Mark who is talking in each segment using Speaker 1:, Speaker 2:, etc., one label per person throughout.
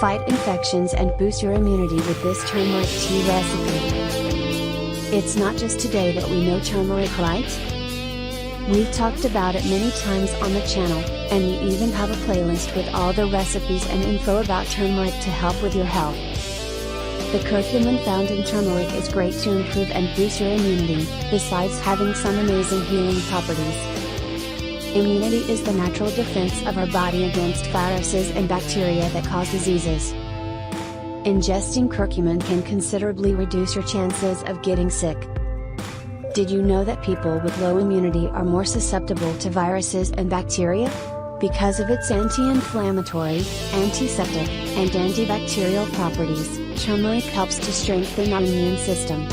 Speaker 1: Fight infections and boost your immunity with this turmeric tea recipe. It's not just today that we know turmeric, right? We've talked about it many times on the channel, and we even have a playlist with all the recipes and info about turmeric to help with your health. The curcumin found in turmeric is great to improve and boost your immunity, besides having some amazing healing properties. Immunity is the natural defense of our body against viruses and bacteria that cause diseases. Ingesting curcumin can considerably reduce your chances of getting sick. Did you know that people with low immunity are more susceptible to viruses and bacteria? Because of its anti-inflammatory, antiseptic, and antibacterial properties, turmeric helps to strengthen our immune system.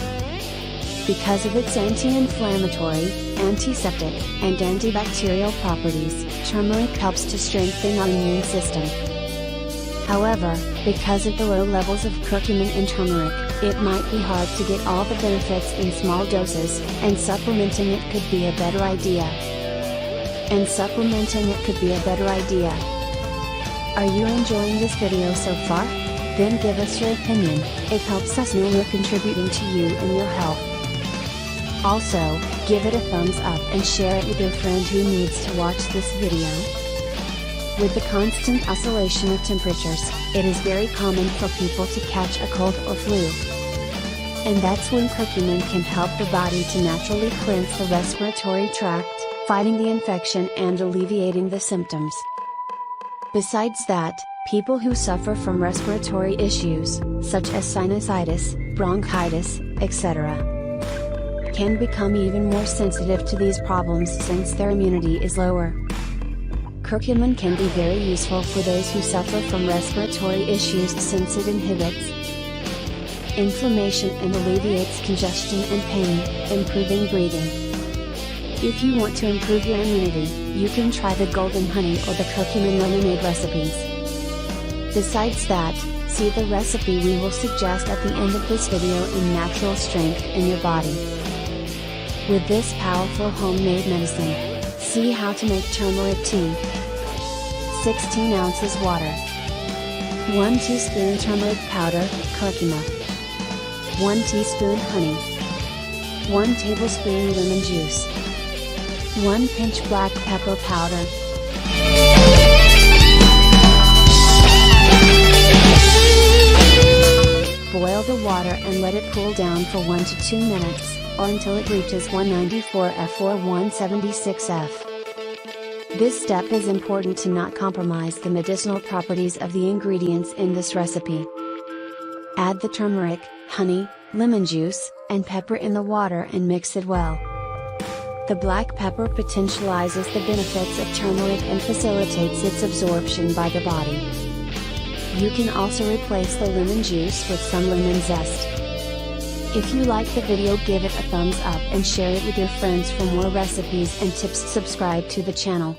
Speaker 1: Because of its anti-inflammatory, antiseptic, and antibacterial properties, turmeric helps to strengthen our immune system. However, because of the low levels of curcumin in turmeric, it might be hard to get all the benefits in small doses, and supplementing it could be a better idea. Are you enjoying this video so far? Then give us your opinion. It helps us know we're contributing to you and your health. Also, give it a thumbs up and share it with your friend who needs to watch this video. With the constant oscillation of temperatures, it is very common for people to catch a cold or flu. And that's when curcumin can help the body to naturally cleanse the respiratory tract, fighting the infection and alleviating the symptoms. Besides that, people who suffer from respiratory issues, such as sinusitis, bronchitis, etc., can become even more sensitive to these problems since their immunity is lower. Curcumin can be very useful for those who suffer from respiratory issues since it inhibits inflammation and alleviates congestion and pain, improving breathing. If you want to improve your immunity, you can try the golden honey or the curcumin lemonade recipes. Besides that, see the recipe we will suggest at the end of this video in natural strength in your body. With this powerful homemade medicine, see how to make turmeric tea. 16 ounces water. 1 teaspoon turmeric powder, curcuma. 1 teaspoon honey. 1 tablespoon lemon juice. 1 pinch black pepper powder. Boil the water and let it cool down for 1 to 2 minutes, or until it reaches 194°F or 176°F. This step is important to not compromise the medicinal properties of the ingredients in this recipe. Add the turmeric, honey, lemon juice, and pepper in the water and mix it well. The black pepper potentializes the benefits of turmeric and facilitates its absorption by the body. You can also replace the lemon juice with some lemon zest. If you like the video, give it a thumbs up and share it with your friends. For more recipes and tips, subscribe to the channel.